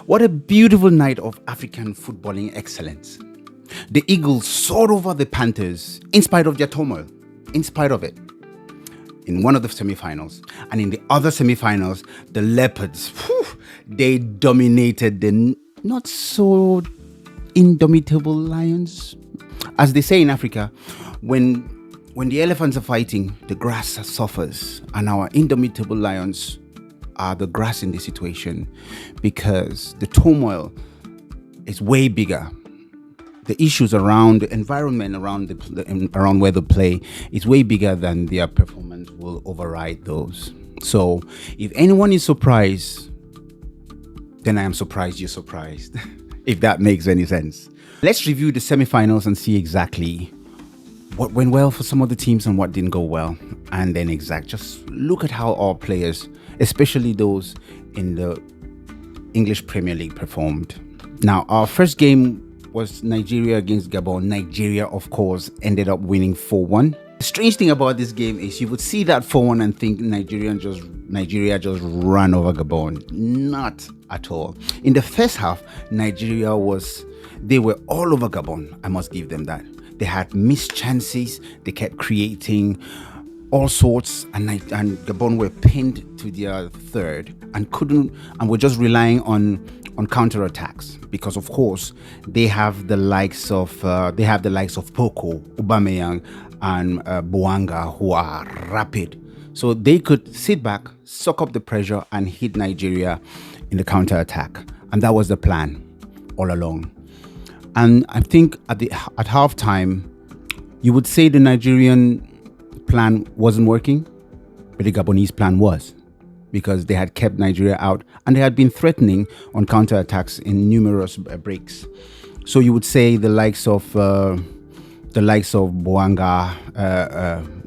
What a beautiful night of African footballing excellence. The Eagles soared over the Panthers in spite of their turmoil, in spite of it, in one of the semi-finals. And in the other semi-finals, the Leopards, they dominated the not so indomitable Lions. As they say in Africa, when the elephants are fighting, the grass suffers, and our indomitable Lions are the grass in this situation because the turmoil is way bigger. The issues around the environment, around where they play, is way bigger than their performance will override those. So, if anyone is surprised, then I am surprised you're surprised, if that makes any sense. Let's review the semi-finals and see exactly what went well for some of the teams and what didn't go well. And then just look at how our players, especially those in the English Premier League, performed. Now, our first game was Nigeria against Gabon. Nigeria, of course, ended up winning 4-1. The strange thing about this game is you would see that 4-1 and think Nigeria just ran over Gabon. Not at all. In the first half, they were all over Gabon. I must give them that. They had missed chances. They kept creating all sorts, and Gabon were pinned to their third and were just relying on counter-attacks because, of course, they have the likes of Poko, Aubameyang, and Bongonda, who are rapid. So they could sit back, suck up the pressure, and hit Nigeria in the counter-attack. And that was the plan all along. And I think at halftime, you would say the Nigerian plan wasn't working, but the Gabonese plan was, because they had kept Nigeria out and they had been threatening on counterattacks in numerous breaks. So you would say the likes of Bongonda,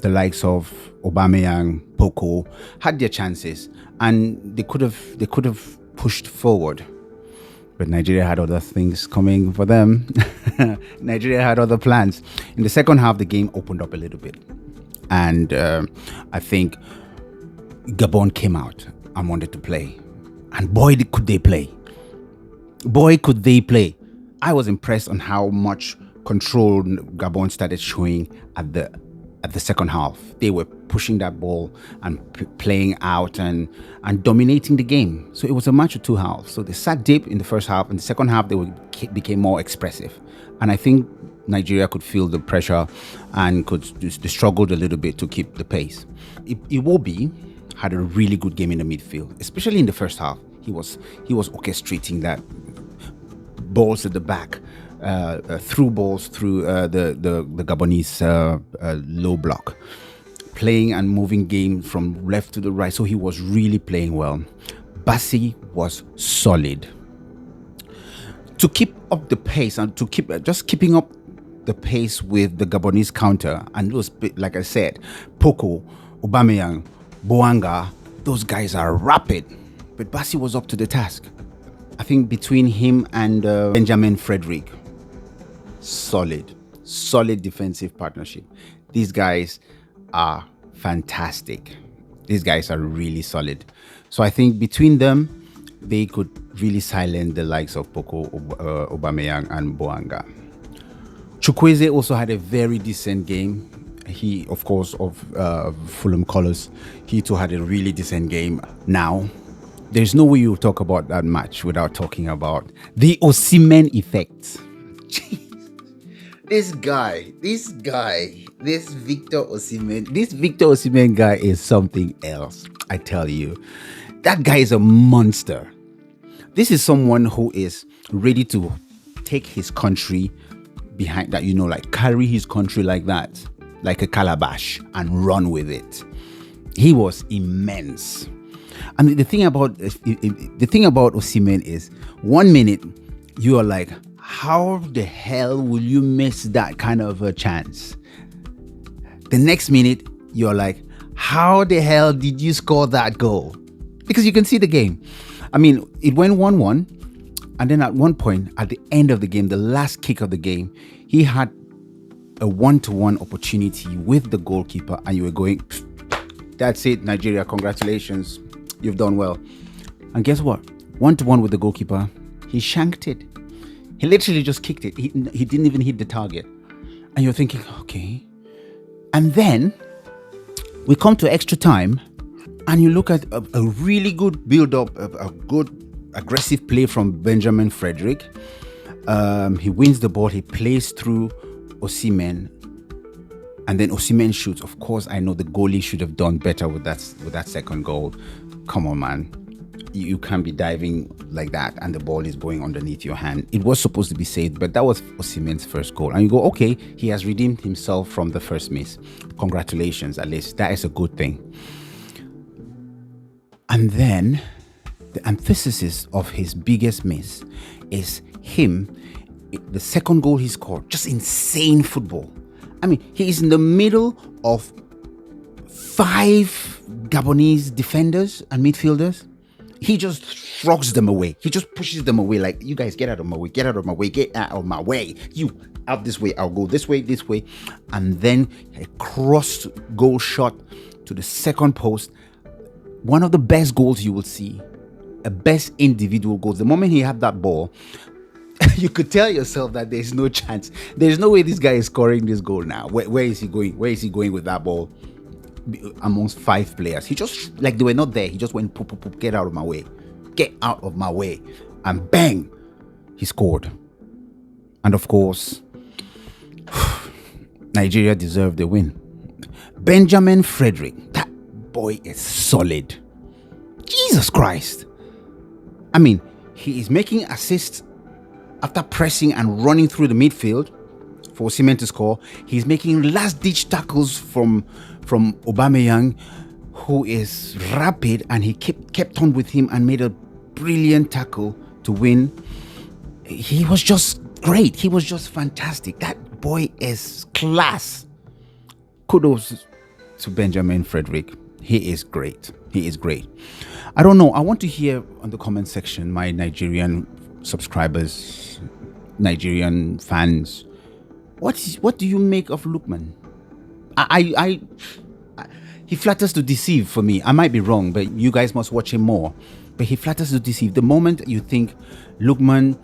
the likes of Aubameyang, Poko had their chances and they could have pushed forward. But Nigeria had other things coming for them. Nigeria had other plans. In the second half, the game opened up a little bit. And I think Gabon came out and wanted to play. And boy, could they play. Boy, could they play. I was impressed on how much control Gabon started showing at the second half. They were pushing that ball and playing out and dominating the game. So it was a match of two halves. So they sat deep in the first half. In the second half, they became more expressive. And I think Nigeria could feel the pressure and they struggled a little bit to keep the pace. Iwobi had a really good game in the midfield, especially in the first half. He was orchestrating that balls at the back, through balls through the Gabonese low block, playing and moving game from left to the right. So he was really playing well. Bassey was solid. To keep up the pace and keeping up the pace with the Gabonese counter, and those, like I said, Poko, Aubameyang, Bongonda, those guys are rapid. But Bassey was up to the task. I think between him and Benjamin Frederick, solid defensive partnership. These guys are fantastic. These guys are really solid. So I think between them, they could really silence the likes of Poko, Aubameyang, and Bongonda. Chukwueze also had a very decent game. He, of course, of Fulham colours, he too had a really decent game. Now, there's no way you talk about that match without talking about the Osimhen effect. This Victor Osimhen guy is something else, I tell you. That guy is a monster. This is someone who is ready to take his country behind that, like carry his country like that, like a calabash, and run with it. He was immense. I mean, the thing about Osimhen is 1 minute you are like, how the hell will you miss that kind of a chance? The next minute you're like, how the hell did you score that goal? Because you can see the game. I mean, it went 1-1. And then at one point, at the end of the game, the last kick of the game, he had a 1-to-1 opportunity with the goalkeeper. And you were going, that's it, Nigeria, congratulations. You've done well. And guess what? 1-1 with the goalkeeper. He shanked it. He literally just kicked it. He didn't even hit the target. And you're thinking, okay. And then we come to extra time, and you look at a really good build-up, a good aggressive play from Benjamin Frederick. He wins the ball. He plays through Osimhen, and then Osimhen shoots. Of course, I know the goalie should have done better with that second goal. Come on, man. You can't be diving like that and the ball is going underneath your hand. It was supposed to be saved, but that was Osimhen's first goal. And you go, okay, he has redeemed himself from the first miss. Congratulations, at least. That is a good thing. And then the antithesis of his biggest miss is him. The second goal he scored, just insane football. I mean, he is in the middle of 5 Gabonese defenders and midfielders. He just shrugs them away. He just pushes them away like, you guys get out of my way, get out of my way, get out of my way. You out this way, I'll go this way, this way. And then a cross goal shot to the second post. One of the best goals you will see. A best individual goals. The moment he had that ball, you could tell yourself that there's no chance. There's no way this guy is scoring this goal now. Where is he going? Where is he going with that ball? Amongst 5 players, he just, like they were not there, he just went poop, poop, poop, get out of my way, get out of my way, and bang, he scored. And of course, Nigeria deserved the win. Benjamin Frederick, that boy is solid. Jesus Christ. I mean, he is making assists after pressing and running through the midfield for Osimhen to score. He's making last-ditch tackles from Aubameyang, who is rapid, and he kept on with him and made a brilliant tackle to win. He was just great. He was just fantastic. That boy is class. Kudos to Benjamin Frederick. He is great. He is great. I don't know. I want to hear on the comment section, my Nigerian subscribers, Nigerian fans, what do you make of Lookman? He flatters to deceive for me. I might be wrong, but you guys must watch him more. But he flatters to deceive. The moment you think Lookman,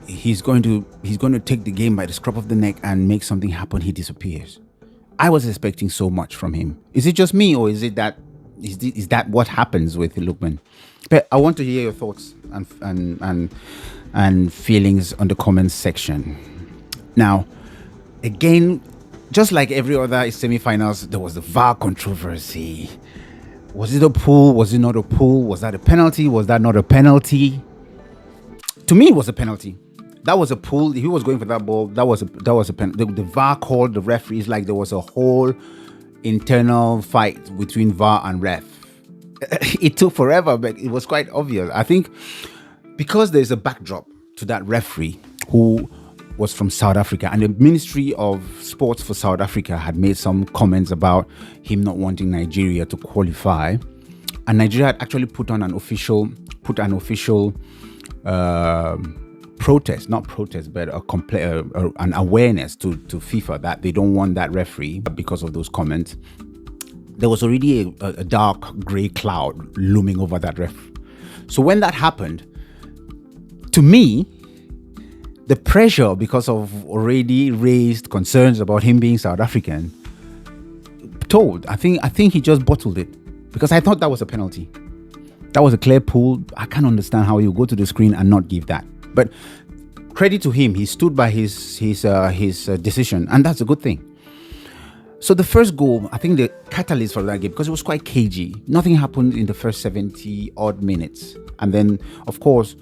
he's going to take the game by the scruff of the neck and make something happen, he disappears. I was expecting so much from him. Is it just me, or is that what happens with Lookman? But I want to hear your thoughts and feelings on the comments section. Now, again, just like every other semi-finals, there was the VAR controversy. Was it a pull? Was it not a pull? Was that a penalty? Was that not a penalty? To me, it was a penalty. That was a pull. He was going for that ball. That was a penalty. The VAR called the referees like there was a whole internal fight between VAR and ref. It took forever, but it was quite obvious. I think because there's a backdrop to that referee who was from South Africa, and the Ministry of Sports for South Africa had made some comments about him not wanting Nigeria to qualify, and Nigeria had actually put an official protest, not protest, but an awareness to FIFA that they don't want that referee because of those comments. There was already a dark grey cloud looming over that ref. So when that happened, to me, the pressure, because of already raised concerns about him being South African, told. I think he just bottled it, because I thought that was a penalty. That was a clear pull. I can't understand how you go to the screen and not give that. But credit to him, he stood by his decision, and that's a good thing. So the first goal, I think the catalyst for that game, because it was quite cagey. Nothing happened in the first 70 odd minutes, and then of course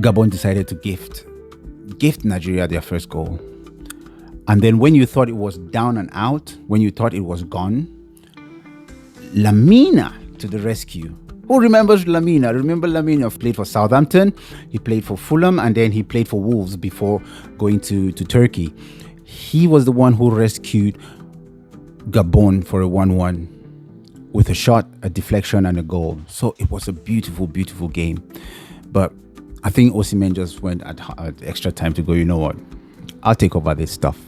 Gabon decided to gift Nigeria their first goal. And then when you thought it was down and out, when you thought it was gone, Lamina to the rescue. Who remembers Lamina? Remember Lamina played for Southampton, he played for Fulham, and then he played for Wolves before going to Turkey. He was the one who rescued Gabon for a 1-1 with a shot, a deflection, and a goal. So it was a beautiful, beautiful game. But I think Osimhen just went at extra time to go, you know what, I'll take over this stuff.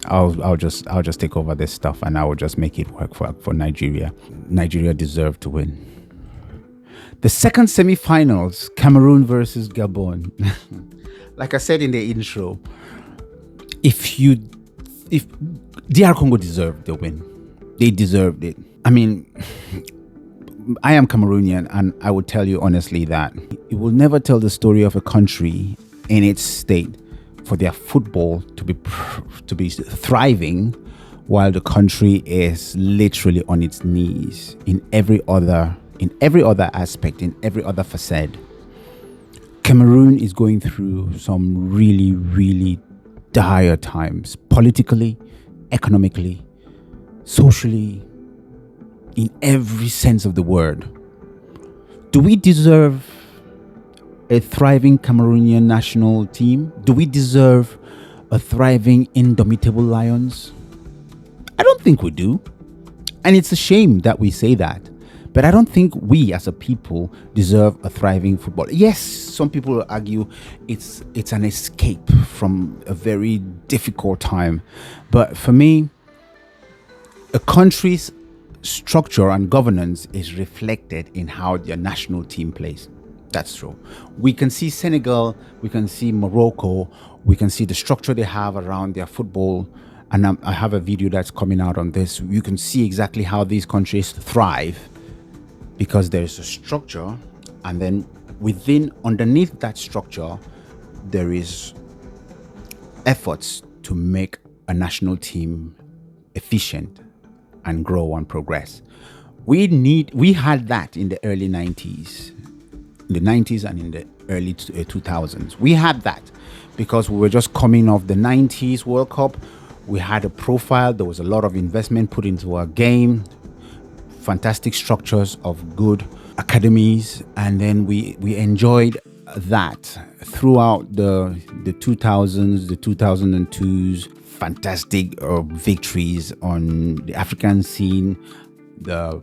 I'll just take over this stuff, and I will just make it work for Nigeria. Nigeria deserved to win. The second semi-finals, Cameroon versus Gabon. Like I said in the intro, if DR Congo deserved the win, they deserved it. I mean, I am Cameroonian, and I would tell you honestly that it will never tell the story of a country in its state for their football to be thriving while the country is literally on its knees in every other aspect, in every other facade. Cameroon is going through some really, really dire times, politically, economically, socially, in every sense of the word. Do we deserve a thriving Cameroonian national team? Do we deserve a thriving Indomitable Lions? I don't think we do. And it's a shame that we say that. But I don't think we as a people deserve a thriving football. Yes, some people will argue it's an escape from a very difficult time. But for me, a country's structure and governance is reflected in how their national team plays. That's true. We can see Senegal, we can see Morocco, we can see the structure they have around their football. And I have a video that's coming out on this. You can see exactly how these countries thrive because there's a structure, and then underneath that structure, there is efforts to make a national team efficient and grow and progress. We had that in the early 90s, and in the early 2000s. We had that because we were just coming off the 90s World Cup. We had a profile. There was a lot of investment put into our game, fantastic structures of good academies, and then we enjoyed that throughout the 2000s, the 2002s. Fantastic victories on the African scene, the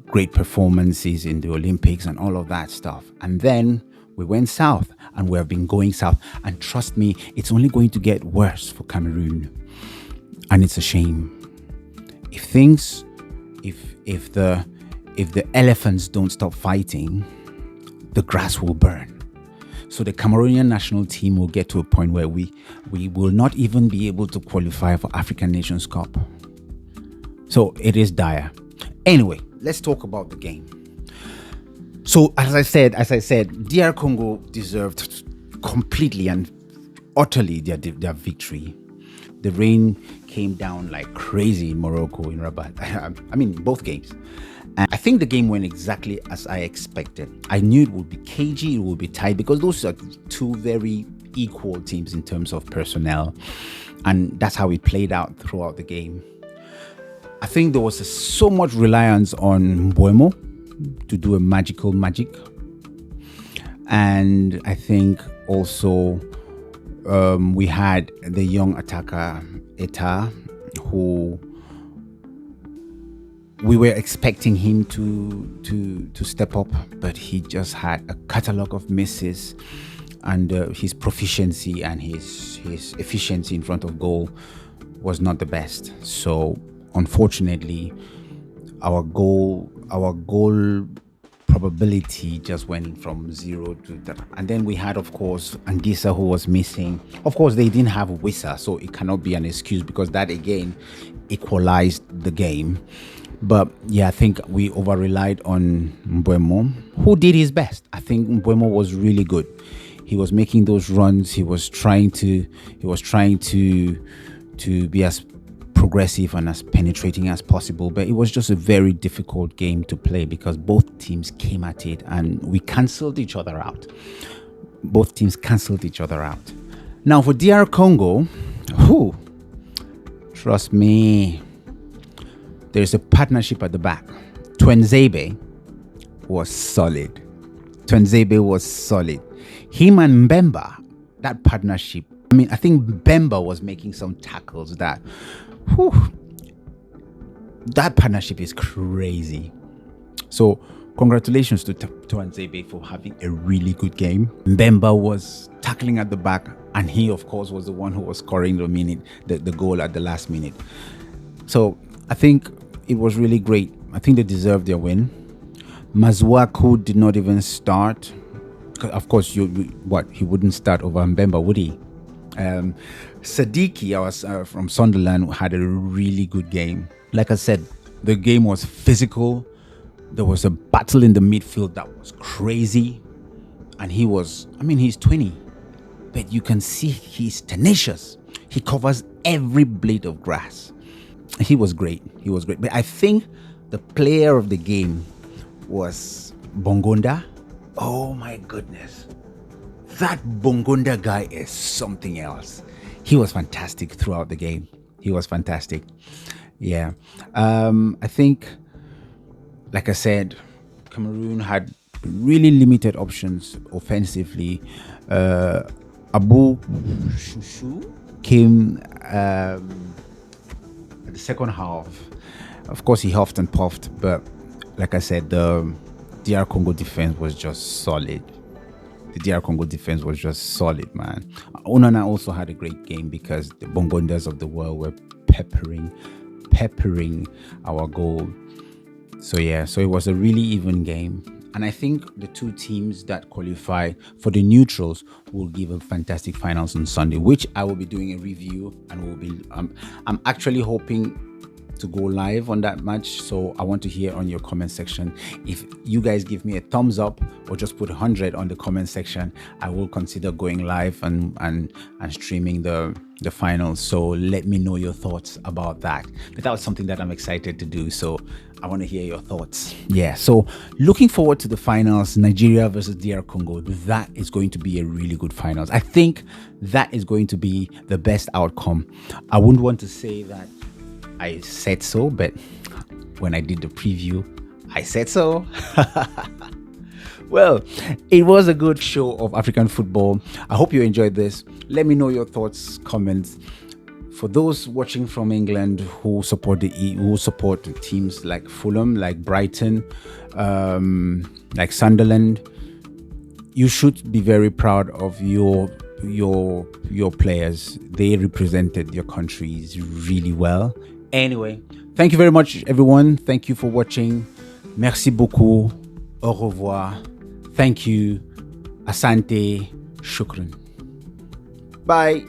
great performances in the Olympics and all of that stuff. And then we went south, and we have been going south. And trust me, it's only going to get worse for Cameroon. And it's a shame. If the elephants don't stop fighting, the grass will burn. So the Cameroonian national team will get to a point where we will not even be able to qualify for African Nations Cup. So it is dire. Anyway, let's talk about the game. So as I said, DR Congo deserved completely and utterly their victory. The rain came down like crazy in Morocco, in Rabat. I mean, both games. And I think the game went exactly as I expected. I knew it would be cagey, it would be tight, because those are two very equal teams in terms of personnel. And that's how it played out throughout the game. I think there was so much reliance on Mbeumo to do a magic. And I think also we had the young attacker, Eta, who we were expecting him to step up, but he just had a catalogue of misses, and his proficiency and his efficiency in front of goal was not the best. So unfortunately, our goal probability just went from 0 to that. And then we had, of course, Anguissa, who was missing. Of course, they didn't have Wissa, so it cannot be an excuse, because that again equalized the game. But yeah, I think we over-relied on Mbeumo, who did his best. I think Mbeumo was really good. He was making those runs. He was trying to be as progressive and as penetrating as possible. But it was just a very difficult game to play because both teams came at it and we cancelled each other out. Both teams cancelled each other out. Now for DR Congo, trust me, there's a partnership at the back. Chukwueze was solid. Him and Mbemba, that partnership. I mean, I think Mbemba was making some tackles that partnership is crazy. So congratulations to Chukwueze for having a really good game. Mbemba was tackling at the back, and he, of course, was the one who was scoring the goal at the last minute. So I think it was really great. I think they deserved their win. Masuaku did not even start. Of course, he wouldn't start over Mbemba, would he? Sadiki, from Sunderland, had a really good game. Like I said, the game was physical. There was a battle in the midfield that was crazy. And he's 20, but you can see he's tenacious. He covers every blade of grass. He was great. But I think the player of the game was Bongonda. Oh my goodness. That Bongonda guy is something else. He was fantastic throughout the game. He was fantastic. Yeah. I think, like I said, Cameroon had really limited options offensively. Abu Shushu came at the second half. Of course, he huffed and puffed, but like I said, the DR Congo defense was just solid. Man. Onana also had a great game because the Bongondas of the world were peppering our goal. So it was a really even game. And I think the two teams that qualified for the neutrals will give a fantastic finals on Sunday, which I will be doing a review, and I'm actually hoping to go live on that match. So I want to hear on your comment section. If you guys give me a thumbs up or just put 100 on the comment section, I will consider going live and streaming the finals. So let me know your thoughts about that. But that was something that I'm excited to do. So I want to hear your thoughts. Yeah. So looking forward to the finals, Nigeria versus DR Congo. That is going to be a really good finals. I think that is going to be the best outcome. I wouldn't want to say that I said so, but when I did the preview, I said so. Well, it was a good show of African football. I hope you enjoyed this. Let me know your thoughts, comments. For those watching from England who support teams like Fulham, like Brighton, like Sunderland, you should be very proud of your players. They represented your countries really well. Anyway, thank you very much, everyone. Thank you for watching. Merci beaucoup. Au revoir. Thank you. Asante. Shukran. Bye.